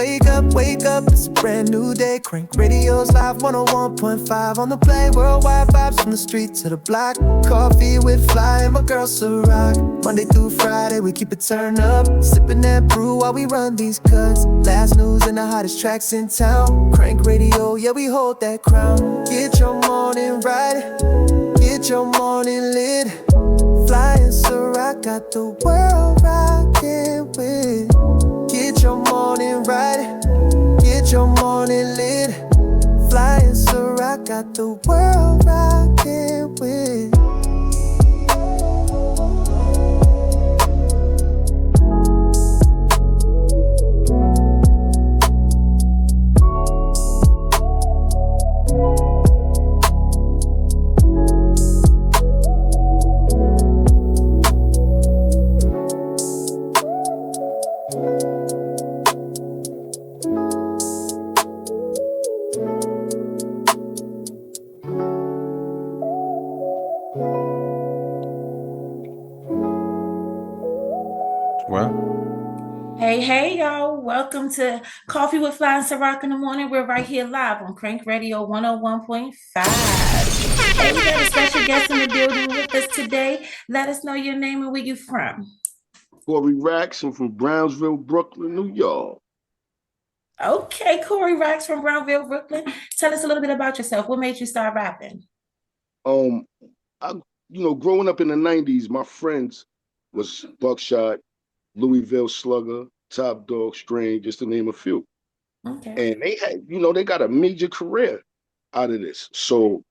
wake up, it's a brand new day. Crank Radio's live 101.5 on the play. Worldwide vibes from the street to the block. Coffee with Flyy and my girl Ciroc. Monday through Friday, we keep it turned up. Sipping that brew while we run these cuts. Last news and the hottest tracks in town. Crank Radio, yeah, we hold that crown. Get your morning right, get your morning lit. Flyy Ciroc got the world rocking with. Get your morning right, get your morning lit. Flyy Ciroc got the world rocking with. Hey, y'all. Welcome to Coffee with Flyy Ciroc in the morning. We're right here live on Crank Radio 101.5. Hey, we got a special guest in the building with us today. Let us know your name and where you're from. Corey Rax. I'm from Brownsville, Brooklyn, New York. Okay, Corey Rax from Brownsville, Brooklyn. Tell us a little bit about yourself. What made you start rapping? I growing up in the 90s, my friends was Buckshot, Louisville Slugger, Top Dog, Strange, just to name a few. Okay. And they had, they got a major career out of this. So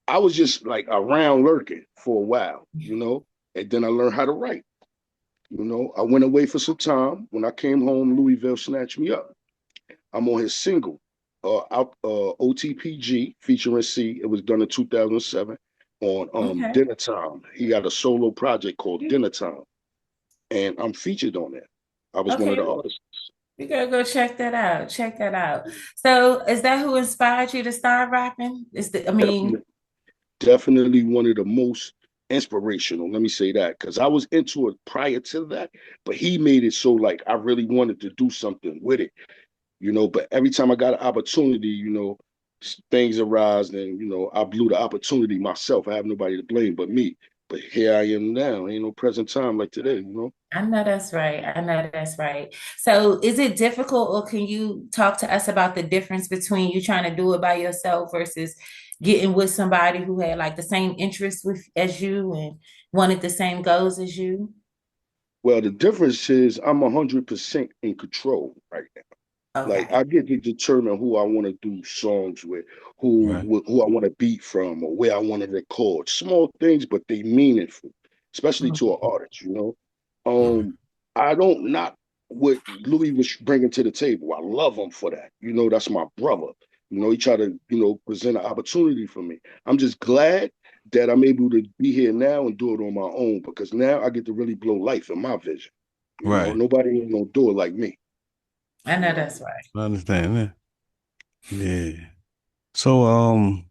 I was just like around lurking for a while, and then I learned how to write. I went away for some time. When I came home, Louisville snatched me up. I'm on his single, OTPG, featuring C. It was done in 2007 on Dinner Time. He got a solo project called Dinner Time, and I'm featured on that. I was one of the artists. You gotta go check that out. Check that out. So, is that who inspired you to start rapping? Definitely one of the most inspirational. Let me say that, because I was into it prior to that, but he made it so like I really wanted to do something with it, But every time I got an opportunity, things arise, and I blew the opportunity myself. I have nobody to blame but me. But here I am now. Ain't no present time like today, I know that's right. I know that's right. So is it difficult, or can you talk to us about the difference between you trying to do it by yourself versus getting with somebody who had like the same interests as you and wanted the same goals as you? Well, the difference is I'm 100% in control right now. Like Okay. I get to determine who I want to do songs with, who I want to beat from, or where I want to record. Small things, but they meaningful, especially to an artist. I don't knock what Louis was bringing to the table. I love him for that. That's my brother. He tried to present an opportunity for me. I'm just glad that I'm able to be here now and do it on my own, because now I get to really blow life in my vision. Nobody ain't gonna do it like me. I know that's right. I understand that. Yeah. So,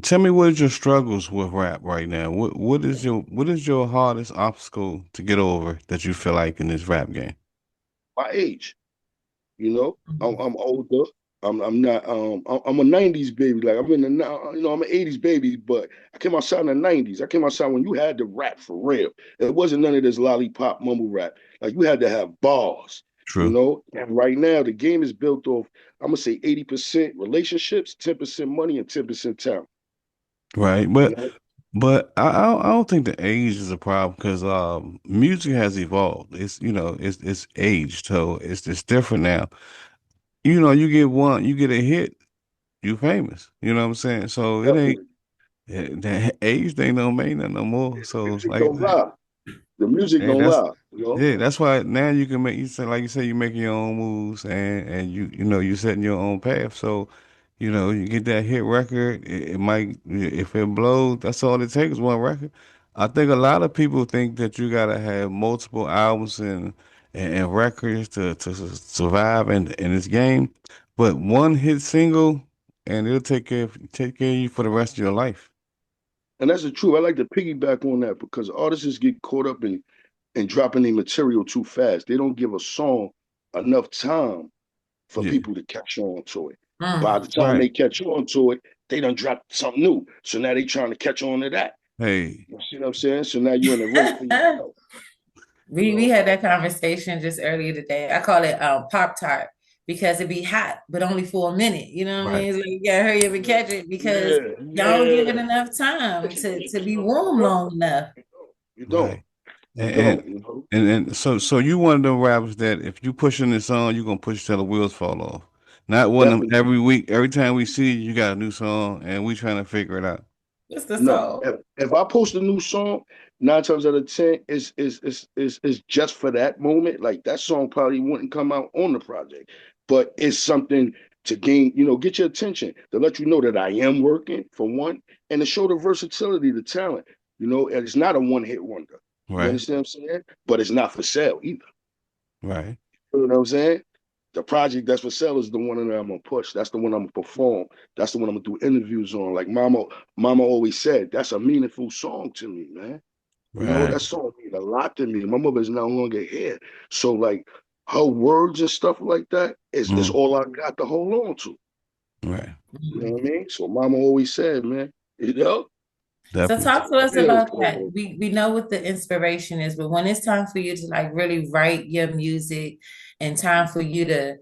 tell me what is your struggles with rap right now? What is your hardest obstacle to get over that you feel like in this rap game? My age. I'm older. I'm not. I'm a '90s baby. Like I'm in the I'm an '80s baby, but I came outside in the '90s. I came outside when you had to rap for real. It wasn't none of this lollipop mumble rap. Like you had to have bars. True. And right now the game is built off, I'm gonna say 80% relationships, 10% money, and 10% talent. Right, but I don't think the age is a problem because music has evolved. It's aged, so it's different now. You get a hit, you famous. You know what I'm saying? So it ain't that age thing don't mean nothing no more. So music like, don't lie. The music hey, don't that's lie. yeah, that's why now you can make like you say you making your own moves and you setting your own path. So you get that hit record. It might if it blows. That's all it takes is one record. I think a lot of people think that you gotta have multiple albums and records to survive in this game, but one hit single and it'll take care of you for the rest of your life. And that's the truth. I like to piggyback on that because artists get caught up in dropping their material too fast. They don't give a song enough time for Yeah. people to catch on to it. Mm. By the time Right. they catch on to it, they done dropped something new. So now they trying to catch on to that. Hey. You see what I'm saying? So now you're in a race for yourself. We had that conversation just earlier today. I call it Pop Tart because it be hot, but only for a minute. You know what I mean? It's like you gotta hurry up and catch it because y'all don't give it enough time to be warm long enough. You don't. Right. You And don't. You know. and so you one of them rappers that if you pushing this song, you gonna push till the wheels fall off. Not one of them Definitely. every week, every time we see you, you got a new song and we trying to figure it out. What's the No, song? if I post a new song, 9 times out of 10 is just for that moment. Like that song probably wouldn't come out on the project, but it's something to gain, get your attention, to let you know that I am working for one, and to show the versatility, the talent. And it's not a one-hit wonder. You Right. understand what I'm saying? But it's not for sale either. Right. You know what I'm saying? The project that's for sale is the one that I'm gonna push. That's the one I'm gonna perform. That's the one I'm gonna do interviews on. Like Mama always said, that's a meaningful song to me, man. Right. That song mean a lot to me. My mother is no longer here. So like her words and stuff like that is Mm. all I got to hold on to. Right. You know what I mean? So Mama always said, man, So Definitely. talk to us yeah, about that. We know what the inspiration is, but when it's time for you to like really write your music and time for you to,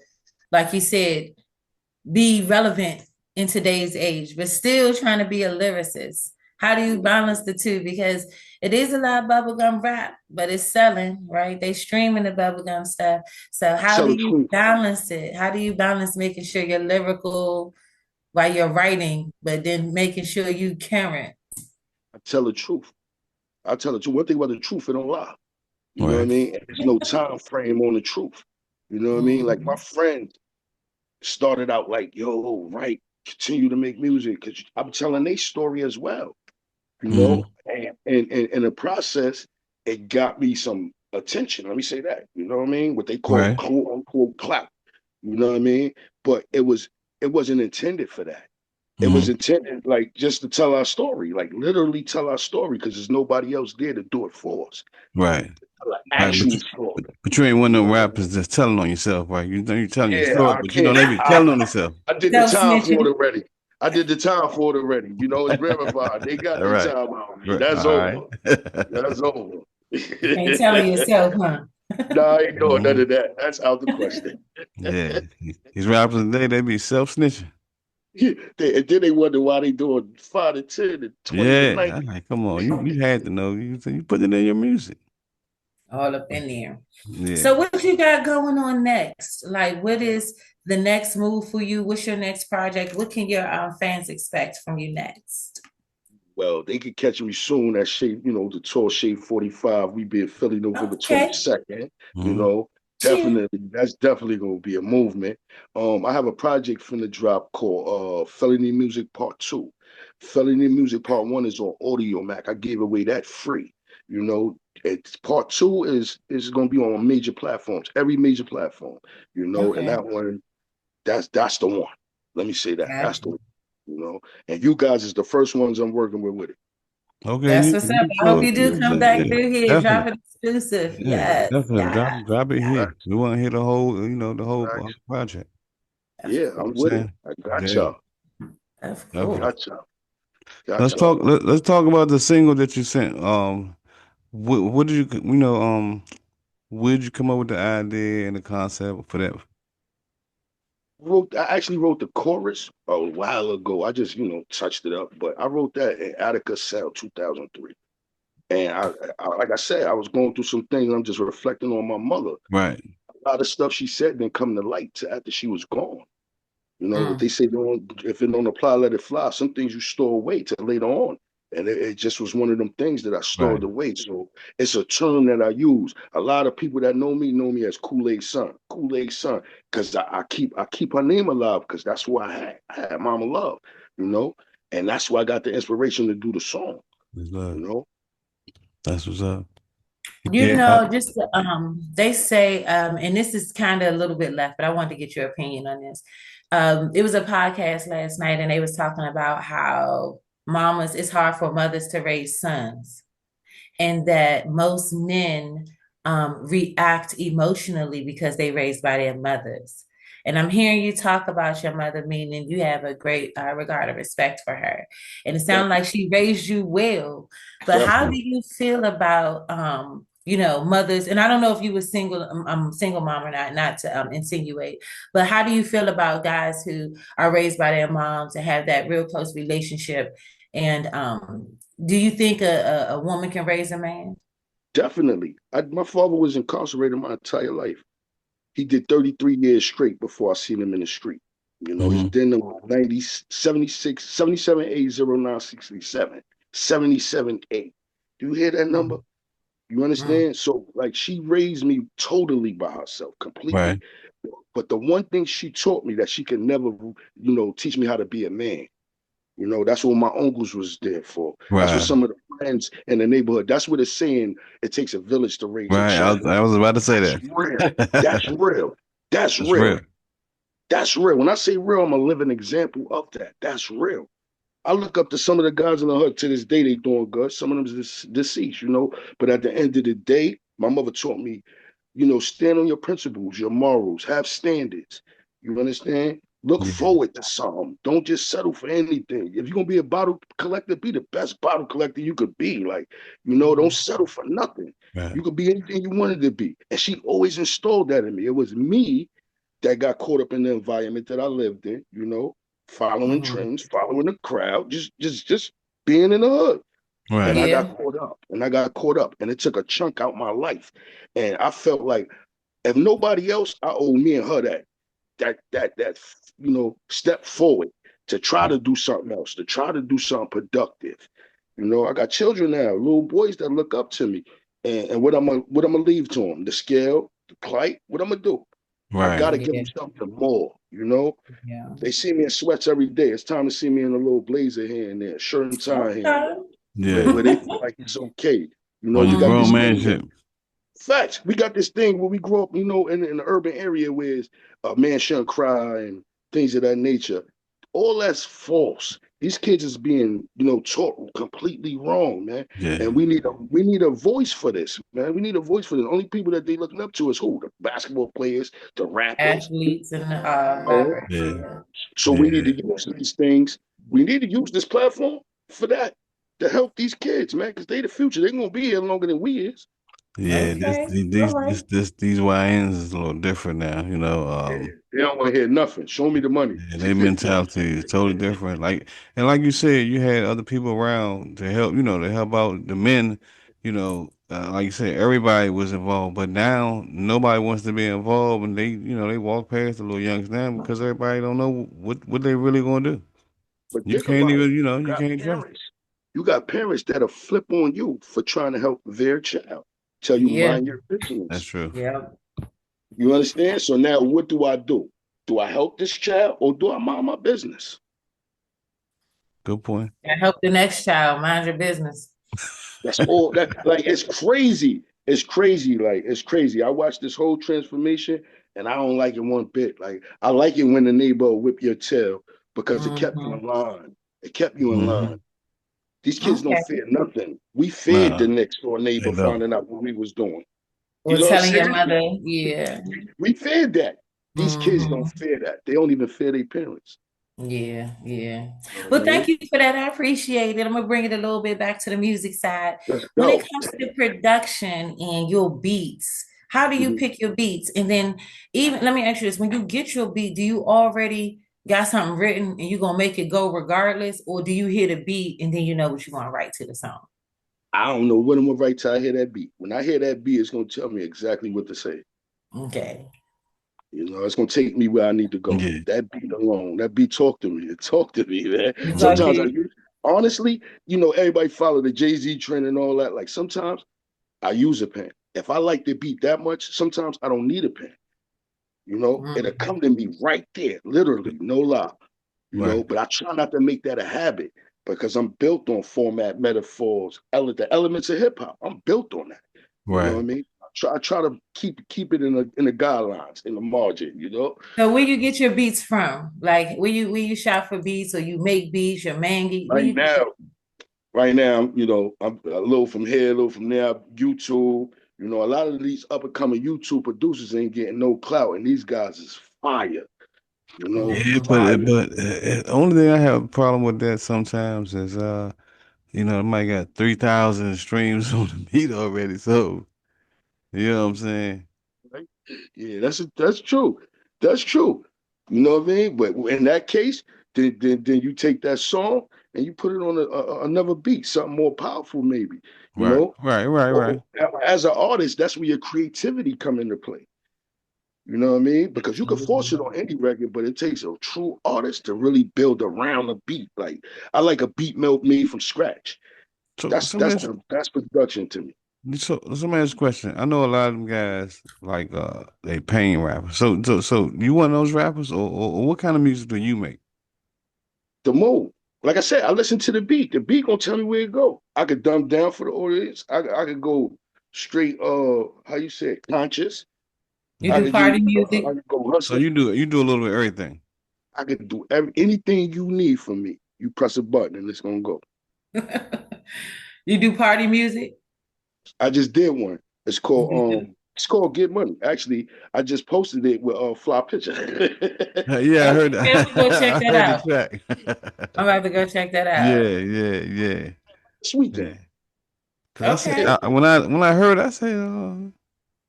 like you said, be relevant in today's age, but still trying to be a lyricist. How do you balance the two? Because it is a lot of bubblegum rap, but it's selling, right? They streaming the bubblegum stuff. So how tell do the you truth. balance it? How do you balance making sure you're lyrical while you're writing, but then making sure you current? I tell the truth. I tell the truth. One thing about the truth, it don't lie. You know what I Right. mean? And there's no time frame on the truth. You know what I mean? Like my Mhm. friend started out like, yo, right, continue to make music because I'm telling their story as well, Mm-hmm. and in the process, it got me some attention. Let me say that, you know what I mean? What they call Right. quote unquote clap, you know what I mean? But it wasn't intended for that. It Mm-hmm. was intended like just to tell our story, like literally tell our story because there's nobody else there to do it for us. Right. Tell an Right. But actual you, story. but you ain't one You of them know? rappers that's telling on yourself, right? You know you're telling your Yeah, story, I but can't. they be telling on themselves. I did the Self time for snitching. it already. I did the time for it already. It's verified. They got All their right. time out. Right. That's All over. right. That's over. You ain't telling yourself, huh? No, I ain't doing none Mhm. of that. That's out the question. Yeah. These rappers today, they be self snitching. And then they wonder why they doing 5 to 10 and 20 and Yeah. 90. I'm like, come on. You had to know. You put it in your music. All up in there. Yeah. So what you got going on next? Like, what is the next move for you? What's your next project? What can your fans expect from you next? Well, they could catch me soon at Shape, the tour Shape 45. We be in Philly November Okay. 22nd. You Mm-hmm. know, Cheer. that's definitely gonna be a movement. I have a project from the drop called Felony Music Part 2. Felony Music Part 1 is on Audio Mac. I gave away that free. You know, it's Part 2 is gonna be on major platforms, every major platform, and Okay. that one, that's the one. Let me say that. That's the Gotcha. one, and you guys is the first ones I'm working with it. Okay. That's what's up. You I hope sure? you do come Yeah. back through here. Drop Definitely. it exclusive. Yeah. Yes. Definitely. Yeah. Drop it here. Facts, We want to hear the whole, the whole facts. project. Of Yeah, course. I'm You know with what it. I'm I got saying? y'all. Of I Definitely. course. got y'all. Got y'all. Let's talk about the single that you sent. What did where did you come up with the idea and the concept for that? I actually wrote the chorus a while ago. I just, touched it up, but I wrote that in Attica Cell 2003. And like I said, I was going through some things. And I'm just reflecting on my mother. Right. A lot of stuff she said didn't come to light till after she was gone. What Mm. they say, if it don't apply, let it fly. Some things you store away till later on. And it just was one of them things that I stored Right. away. So it's a term that I use. A lot of people that know me as Kool-Aid son, Kool-Aid son, because I keep her name alive because that's who I had Mama Love, you know, and that's why I got the inspiration to do the song, That's you love. know. That's what's up. You Yeah. know, just they say, and this is kind of a little bit left, but I wanted to get your opinion on this. It was a podcast last night, and they was talking about how it's hard for mothers to raise sons, and that most men react emotionally because they raised by their mothers. And I'm hearing you talk about your mother, meaning you have a great regard and respect for her. And it sounds like Definitely, she raised you well. But how do definitely. you feel about mothers? And I don't know if you were single, single mom or not, not to insinuate, but how do you feel about guys who are raised by their moms and have that real close relationship? And do you think a woman can raise a man? Definitely. My father was incarcerated my entire life. He did 33 years straight before I seen him in the street. You know, his Mm-hmm. DIN number 90, 76, 77A0967, 77A. Do you hear that number? Mm, You mm, understand? So, like, she raised me totally by herself, completely. Right. But the one thing she taught me that she could never, teach me how to be a man. You know, that's what my uncles was there for. That's what Right. some of the friends in the neighborhood, that's what it's saying. It takes a village to raise a Right. child. I was about to say That's that. real. That's real. That's That's real. real. That's real. When I say real, I'm a living example of that. That's real. I look up to some of the guys in the hood to this day, they doing good. Some of them is deceased, But at the end of the day, my mother taught me, stand on your principles, your morals, have standards. You understand? Look Yeah. forward to something. Don't just settle for anything. If you're gonna be a bottle collector, be the best bottle collector you could be. Like, don't mm, settle for nothing. Right. You could be anything you wanted to be. And she always installed that in me. It was me that got caught up in the environment that I lived in, following mm. trends, following the crowd, just being in the hood. And Right. I got Yeah. caught up. And I got caught up. And it took a chunk out my life. And I felt like if nobody else, I owe me and her that step forward to try to do something else, to try to do something productive. I got children now, little boys that look up to me. And what I'm gonna leave to them, the scale, the plight, what I'm gonna do. I Right. gotta give Yeah. them something more. Yeah. They see me in sweats every day. It's time to see me in a little blazer here and there, shirt and tie here and Okay. there, where, Yeah. where they feel like it's okay. On We your got grown this man thing shit. facts. We got this thing where we grow up, in the urban area where a man shouldn't cry and things of that nature. All that's false. These kids is being, taught completely wrong, man. Yeah. And we need a voice for this, man. We need a voice for this. Only people that they looking up to is who? The basketball players, the rappers. Athletes and Oh, rappers. Yeah. Yeah. so we need Yeah. to use these things. We need to use this platform for that to help these kids, man, because they the future. They're gonna be here longer than we is. Yeah. Okay. All right. These YNs is a little different now, Yeah, they don't want to hear nothing. Show me the money. Yeah, their mentality is totally different. And like you said, you had other people around to help, to help out the men. Like you said, everybody was involved, but now nobody wants to be involved, and they walk past the little youngs now because everybody don't know what they really gonna do. But You think can't about it. even, You you got can't trust. parents. You got parents that'll flip on you for trying to help their child. Tell you Yeah. mind your That's business. true. Yeah. You understand? So now what do I do? Do I help this child or do I mind my business? Good point. And help the next child. Mind your business. That's all that like it's crazy. It's crazy. Like it's crazy. I watched this whole transformation and I don't like it one bit. Like I like it when the neighbor will whip your tail because it kept you Hmm. in line. It kept you in line. Mm-hmm. These kids don't Okay. fear nothing. We feared the Nah, next door they neighbor don't. finding out what we was doing. You Or know what I'm telling your saying? mother, yeah. We feared that. These kids don't Hmm. fear that. They don't even fear their parents. Yeah, yeah. You know what I Well, thank mean? you for that. I appreciate it. I'm gonna bring it a little bit back to the music side. Let's When it go. comes to production and your beats, how do you Mhm. pick your beats? And then even let me ask you this: when you get your beat, do you already got something written and you're gonna make it go regardless, or do you hear the beat and then you know what you're gonna write to the song? I don't know what I'm gonna write till I hear that beat. When I hear that beat, it's gonna tell me exactly what to say. Okay. It's gonna take me where I need to go. Yeah. That beat alone, that beat talk to me. It talk to me, man. It's Sometimes I okay. use honestly, everybody follow the Jay-Z trend and all that. Like sometimes I use a pen. If I like the beat that much, sometimes I don't need a pen. It'll Mhm. come to me right there, literally, no lie. Right. But I try not to make that a habit because I'm built on format, metaphors, the elements of hip hop. I'm built on that. You know what Right. I mean? I try to keep it in the guidelines, in the margin. So where you get your beats from? Like where you shop for beats or you make beats, your man where Right you get now, right now, I'm a little from here, a little from there, YouTube. A lot of these up and coming YouTube producers ain't getting no clout, and these guys is fire. You know, Yeah, fire. but only thing I have a problem with that sometimes is you know, it might got 3,000 streams on the beat already, so you know what I'm saying? Right? Yeah, that's true. That's true. You know what I mean? But in that case, then you take that song and you put it on another beat, something more powerful, maybe. You Right, know, right. as an artist, that's where your creativity come into play. You know what I mean? Because you can force it on any record, but it takes a true artist to really build around a beat. Like I like a beat made from scratch. So That's somebody that's else, that's production to me. so somebody else question. I know a lot of them guys like they pain rappers. So you one of those rappers, or what kind of music do you make? The mode. Like I said, I listen to the beat. The beat gonna tell me where to go. I could dumb down for the audience. I could go straight. How you say it? Conscious. You I do could do. party I music? could go So hustling. you do a little bit of everything. I could do anything you need from me. You press a button and it's gonna go. You do party music? I just did one. It's called Get Money. Actually, I just posted it with Fly Picture. Yeah, I heard Okay, I'm gonna go check I that heard the out. track. I'm about to go check that out. Yeah. Sweet Yeah. thing. Cause I said Okay. when I heard, I said, oh,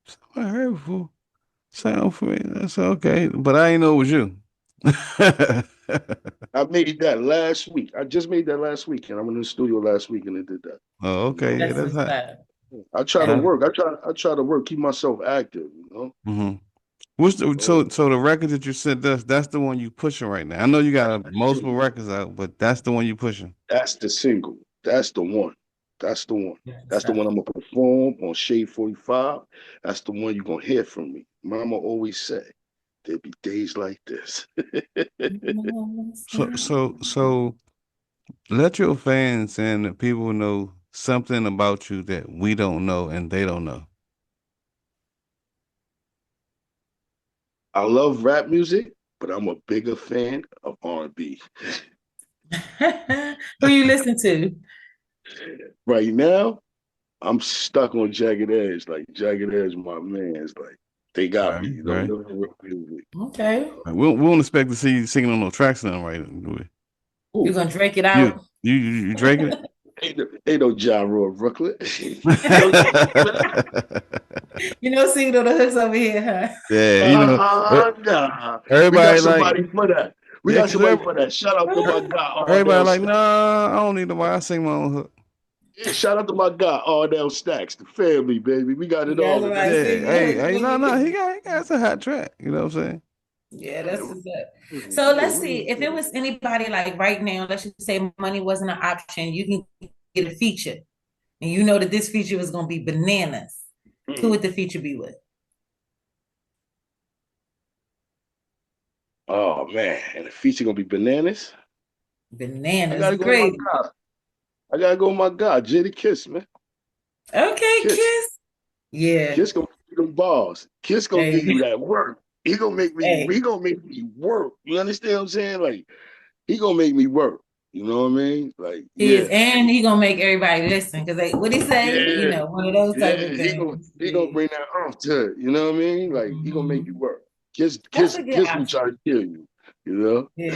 something I heard before. Sound for me. I said, okay, but I ain't know it was you. I made that last week. I just made that last week, and I'm in the studio last week and I did that. Oh, You okay, know, yeah, That's that's what's hot. up. I try to That's Uh, work. I try to work, keep myself active. hmm What's the Oh, so the record that you sent us? That's the one you pushing right now. I know you got multiple records out, but that's the one you pushing. that's the single. That's the one. That's the one. what's That's the up. one I'm gonna perform on Shade 45. That's the one you're gonna hear from me. Mama always said there'd be days like this. So let your fans and the people know something about you that we don't know and they don't know. I love rap music, but I'm a bigger fan of R&B. Who you listen to? Right now, I'm stuck on Jagged Edge. Like Jagged Edge, my man's like they got me. Right. Real music. Okay. Right. We don't expect to see you singing on no tracks now, right? Do we? You're Ooh, gonna drink it You out? you drinking it? ain't no Ja Rule Brooklyn. No, You know, singing on the hooks over here, huh? Yeah, you know, nah. We got everybody like, somebody for that. We yeah, got cause somebody for that. Shout out to my guy everybody Ardell like, Stacks. nah, I don't need nobody. I sing my own hook. Yeah, shout out to my guy Ardell Stacks, the family, baby. We got You it guys all are in like this. Yeah, singing the hooks hey, for no, you. he got it's a hot track. You know what I'm saying? Yeah, that's what's up. So Yeah, let's see. If it was anybody like right now, let's just say money wasn't an option, you can get a feature. And you know that this feature was gonna be bananas. Who mm. would the feature be with? Oh man, and the feature gonna be bananas. I Bananas, gotta go with my gravy. guy. I gotta go with my guy, Jada Kiss, man. Okay, Kiss. Kiss. Yeah. Kiss gonna give you them balls. Kiss gonna give you Hey, that work. hey. He gonna make me work. You understand what I'm saying? Like he gonna make me work. You know what I mean? Like, He is, yeah. and he gonna make everybody listen because they what he say, Yeah. one of those type Yeah. of things. He gonna Yeah. bring that off to it. You know what I mean? Like he gonna make you Mhm. work. Kiss, That's kiss, a good kiss me option. try to kill you. You know? Yeah.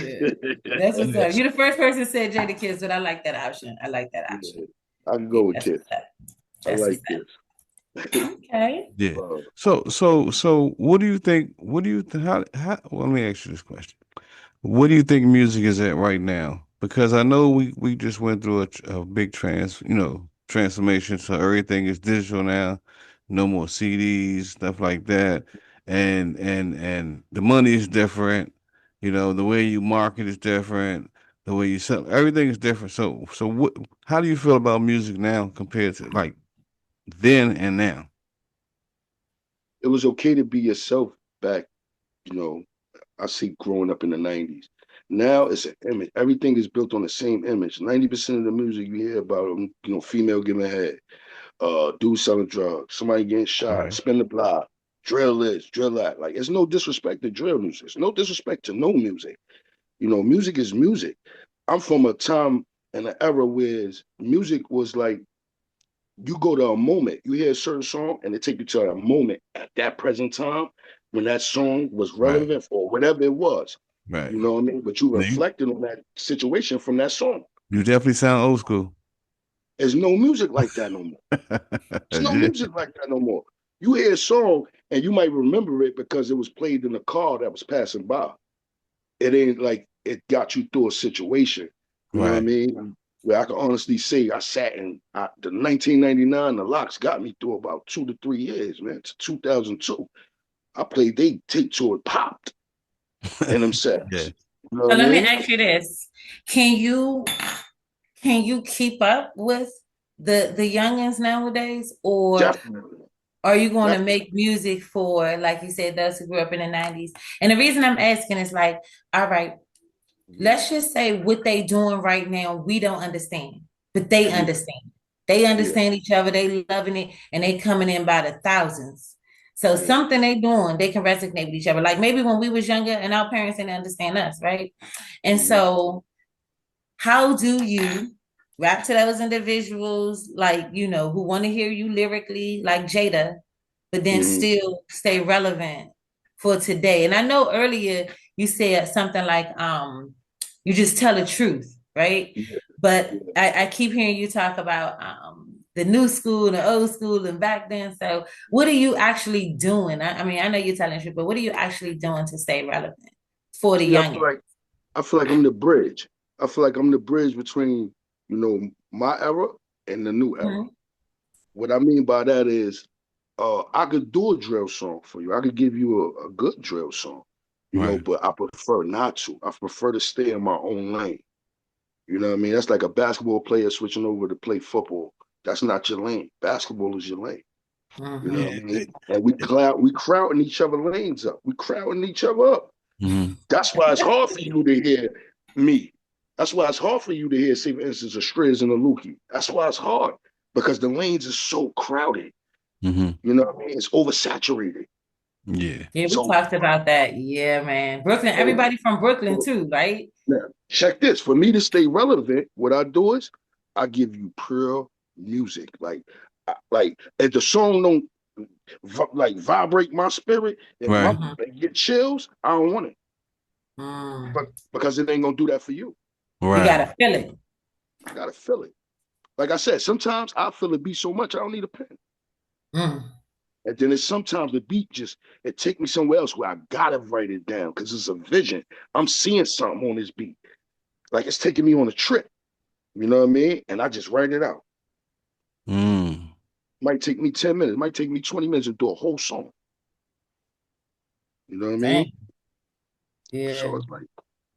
That's what's up. Yes. You're the first person that said Jada Kiss, but I like that option. I like that option. Yeah. I can Yeah, go with that's Kiss. what's up. I That's what's like Kiss. up. Okay. Yeah. Uh, So what do you think? What do you how? Well, let me ask you this question. What do you think music is at right now? Because I know we just went through a big transformation. So everything is digital now. No more CDs, stuff like that. And the money is different. You know, the way you market is different. The way you sell everything is different. So what? How do you feel about music now compared to like then and now? it was okay to be yourself back, you know, I see growing up in the 90s. Now it's an image. Everything is built on the same image. 90% of the music you hear about, female giving head, dude selling drugs, somebody getting shot, Right. spin the block, drill this, drill that. Like, it's no disrespect to drill music. It's no disrespect to no music. Music is music. I'm from a time and an era where music was like you go to a moment, you hear a certain song, and it take you to a moment at that present time. when that song was Right. relevant or whatever it was. Right. You know what I mean? But you Now you, reflected on that situation from that song. you definitely sound old school. There's no music like that no more. There's no Yeah. music like that no more. You hear a song and you might remember it because it was played in a car that was passing by. It ain't like it got you through a situation. You know what I Right. mean? Where I can honestly say I sat in the 1999, the Locks got me through about 2 to 3 years, man, to 2002. I played, they take to it popped in them Yeah. sets. You know So what I let me mean? ask you this. Can you keep up with the youngins nowadays, or Definitely. are you going to Definitely. make music for, like you said, those who grew up in the 90s? And the reason I'm asking is like, all right, let's just say what they doing right now, we don't understand, but they Yeah. understand. They Yeah. understand each other, they loving it, and they coming in by the thousands. So Yeah. something they doing, they can resonate with each other. Like maybe when we was younger and our parents didn't understand us, right? And Mm-hmm. so how do you rap to those individuals, like, who want to hear you lyrically, like Jada, but then Mm-hmm. still stay relevant for today? And I know earlier you said something like, you just tell the truth, right? Yeah. But Yeah. I keep hearing you talk about the new school, the old school, and back then. So what are you actually doing? I mean, I know you're telling the truth, but what are you actually doing to stay relevant for the See, youngin? I feel like I'm the bridge. I feel like I'm the bridge between, my era and the new era. Mhm. What I mean by that is, I could do a drill song for you. I could give you a good drill song, Right. but I prefer not to. I prefer to stay in my own lane. You know what I mean? That's like a basketball player switching over to play football. That's not your lane. Basketball is your lane. You know Mhm. what I Yeah. mean? And we crowding each other lanes up. We crowding each other up. Mm-hmm. That's why it's hard for you to hear me. That's why it's hard for you to hear, say, for instance, a Striz and a Lukey. That's why it's hard because the lanes are so crowded. Mm-hmm. You know what I mean? It's oversaturated. Yeah. Yeah, we So, talked about that. Yeah, man. Brooklyn, so, everybody from Brooklyn so too, right? now, check this. For me to stay relevant, what I do is I give you pure music. Like if the song don't vibrate my spirit and Right. Mm-hmm. and get chills, I don't want it. But Mm. because it ain't gonna do that for you. You Right. gotta feel it. I gotta feel it. Like I said, sometimes I feel the beat so much I don't need a pen. Mm. And then it's sometimes the beat just it take me somewhere else where I gotta write it down because it's a vision. I'm seeing something on this beat. Like it's taking me on a trip. You know what I mean? And I just write it out. Mm. Might take me 10 minutes, might take me 20 minutes to do a whole song. You know what I mean? Dang. Yeah. So it's like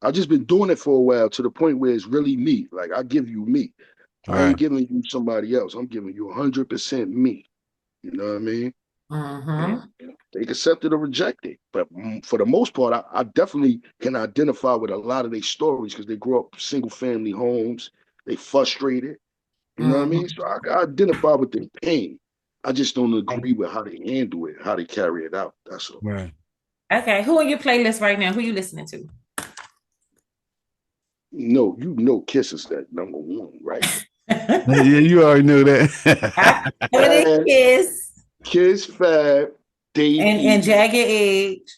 I just been doing it for a while to the point where it's really me. Like I give you me. I ain't Right. giving you somebody else. I'm giving you 100% me. You know what I mean? And Mm-hmm. they accept it or reject it. But for the most part, I definitely can identify with a lot of their stories because they grew up single family homes. They frustrated. You know what I Mm-hmm. mean? So I identify with their pain. I just don't agree with how they handle it, how they carry it out. That's all. Right. Okay, who on your playlist right now? Who you listening to? You know Kiss is that number one, right? Yeah, you already knew I that. know it Fab, is. Kiss, Fab, Dave And East. Jagged Edge.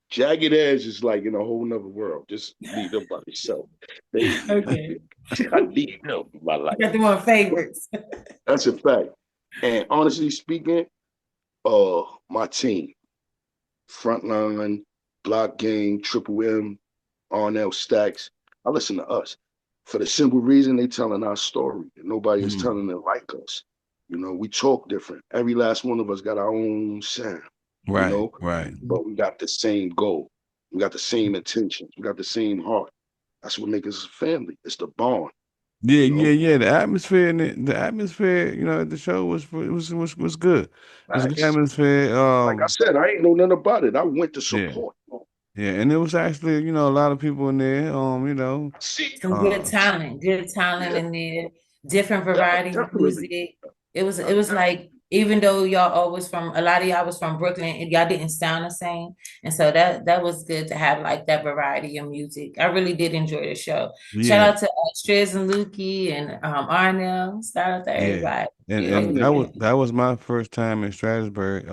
Jagged Edge is like in a whole nother world. Just leave them by themselves. They, Okay. I need them in my life. You got them on favorites. That's a fact. And honestly speaking, my team, Frontline, Block Gang, Triple M, Arnell Stacks. I listen to us for the simple reason they telling our story. And nobody is Mm. telling it like us. We talk different. Every last one of us got our own sound, you Right. know, Right. but we got the same goal. We got the same intentions. We got the same heart. That's what makes us a family. It's the bond, Yeah, you yeah, know. yeah. The atmosphere and the atmosphere, at the show was good. It was a good Facts. atmosphere. Like I said, I ain't know nothing about it. I went to Yeah, support. yeah, and it was actually, a lot of people in there. See, Some good talent yeah, in there, different variety of definitely. music. It was Definitely. like, even though y'all always a lot of y'all was from Brooklyn, and y'all didn't sound the same. And so that was good to have like that variety of music. I really did enjoy the show. Shout Yeah, out to Strez and Lukey and Arnell. Shout out to yeah, everybody. and Yeah, they and was Definitely. that was good. that was my first time in Strasburg.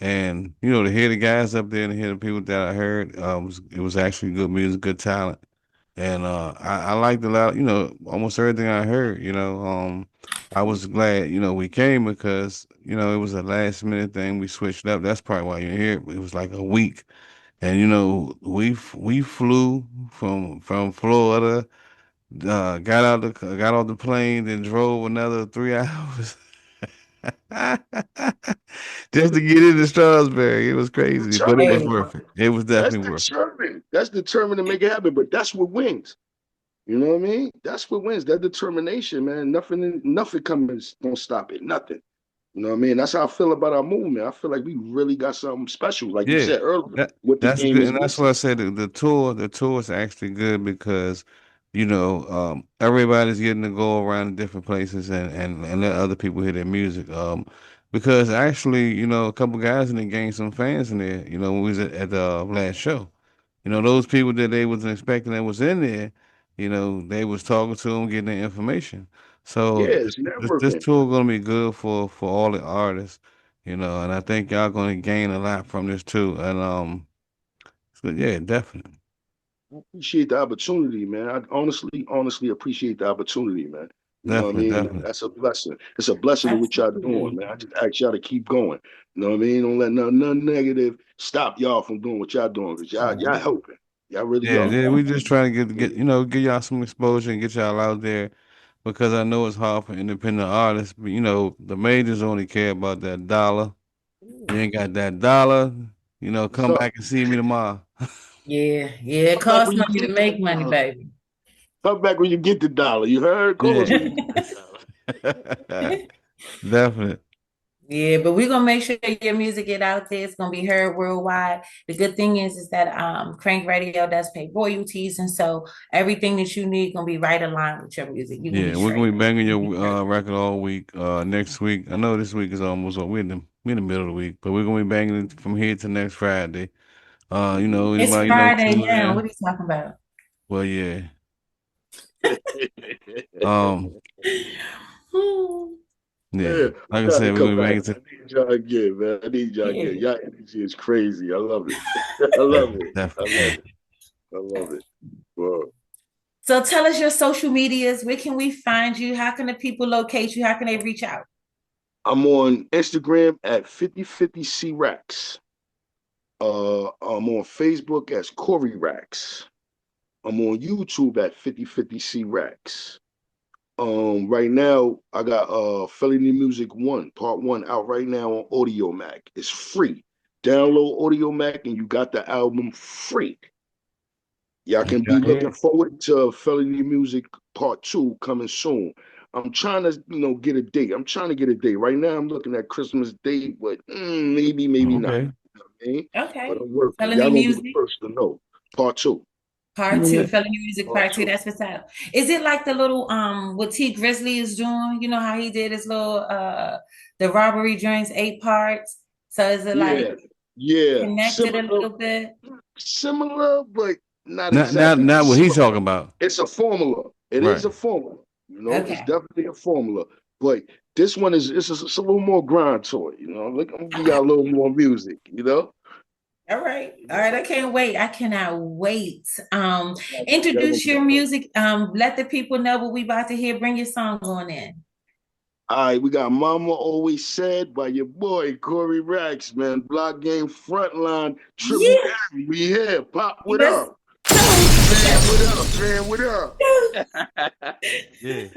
And to hear the guys up there and hear the people that I heard, it was actually good music, good talent. And I liked a lot, almost everything I heard. I was glad, we came because, it was a last minute thing. We switched up. That's probably why you're here. It was like a week. And we flew from Florida, got off the plane, then drove another 3 hours just to get into Strasbourg. It was crazy, but it was Determined. Hey, worth it. It was That's definitely worth it. determined. That's determined to make it happen. But that's what wins. You know what I mean? That's what wins. That determination, man. Nothing coming gonna stop it. Nothing. You know what I mean? That's how I feel about our movement. I feel like we really got something special, like you Yeah, said earlier. that What the that's game good, is and that's why missing. I said the tour is actually good because everybody's getting to go around to different places and let other people hear their music. Because actually, a couple guys in there gained some fans in there. When we was at the last show. Those people that they wasn't expecting that was in there. They was talking to them, getting their information. So Yeah, it's this networking. tour gonna be good for all the artists. And I think y'all gonna gain a lot from this too. And so yeah, definitely, I appreciate the opportunity, man. I honestly appreciate the opportunity, man. You know what I definitely, mean? definitely. That's a blessing. It's a blessing to what y'all doing, absolutely. man. I just ask y'all to keep going. You know what I mean? Don't let nothing negative stop y'all from doing what y'all doing because y'all helping. Y'all really Yeah, are. yeah. We just trying to get y'all some exposure and get y'all out there because I know it's hard for independent artists, but the majors only care about that dollar. You ain't got that dollar, What's come up? back and see me tomorrow. Yeah, yeah. It Come back costs when you money to get make that money, dollar. baby. Come back when you get the dollar. You heard? Call us when you Yeah, get the dollar. definitely. Yeah, but we're gonna make sure your music get out there. It's gonna be heard worldwide. The good thing is that Crank Radio does pay royalties, and so everything that you need gonna be right aligned with your music. You're gonna be Yeah, we're straight. gonna be banging your record all week. Next week, I know this week is almost over. We're in the middle of the week, but we're gonna be banging it from here to next Friday. It's Anybody Friday tune now. What in? are you talking about? Well, yeah. Um, yeah. Yeah, Like I'm I trying to said, we're come gonna be back. banging I need y'all again, man. I need y'all again. Yeah. Y'all energy is crazy. I love it. I love definitely, it. I love definitely. it. I love it. Well, So tell us your social medias. Where can we find you? How can the people locate you? How can they reach out? I'm on Instagram at 5050 C-Rax. I'm on Facebook as Corey Rax. I'm on YouTube at 5050 C-Rax. Right now I got Felony Music 1, Part 1 out right now on Audio Mac. It's free. Download Audio Mac and you got the album free. Y'all can be Y'all hear looking it? forward to Felony Music Part 2 coming soon. I'm trying to, get a date. I'm trying to get a date. Right now, I'm looking at Christmas date, but maybe not. Okay. You know what I mean? But Okay. I'm working. Felony Y'all gonna be the music. first to know. Part 2. Part two, Yeah. felony music Part part two. 2. That's what's up. Is it like the little what T Grizzly is doing? You know how he did his little the robbery joints 8 parts. So is it like Yeah, yeah. connected a little bit? Similar, but not Not exactly. not It's what he's similar. talking about. It's a formula. It is Right. a formula. It's Okay. definitely a formula. But this one is it's a little more grind to it. Look, I'm gonna give y'all a little more music. All right. All right. I can't wait. I cannot wait. Y'all gonna Introduce be your good. music. Let the people know what we about to hear. Bring your song on in. All right, we got Mama Always Said by your boy Corey Rax, man. Block Game Frontline, Triple Yeah. M. We here. Pop, what Let's up? go. Fam, what up? Fam, what up? Yeah.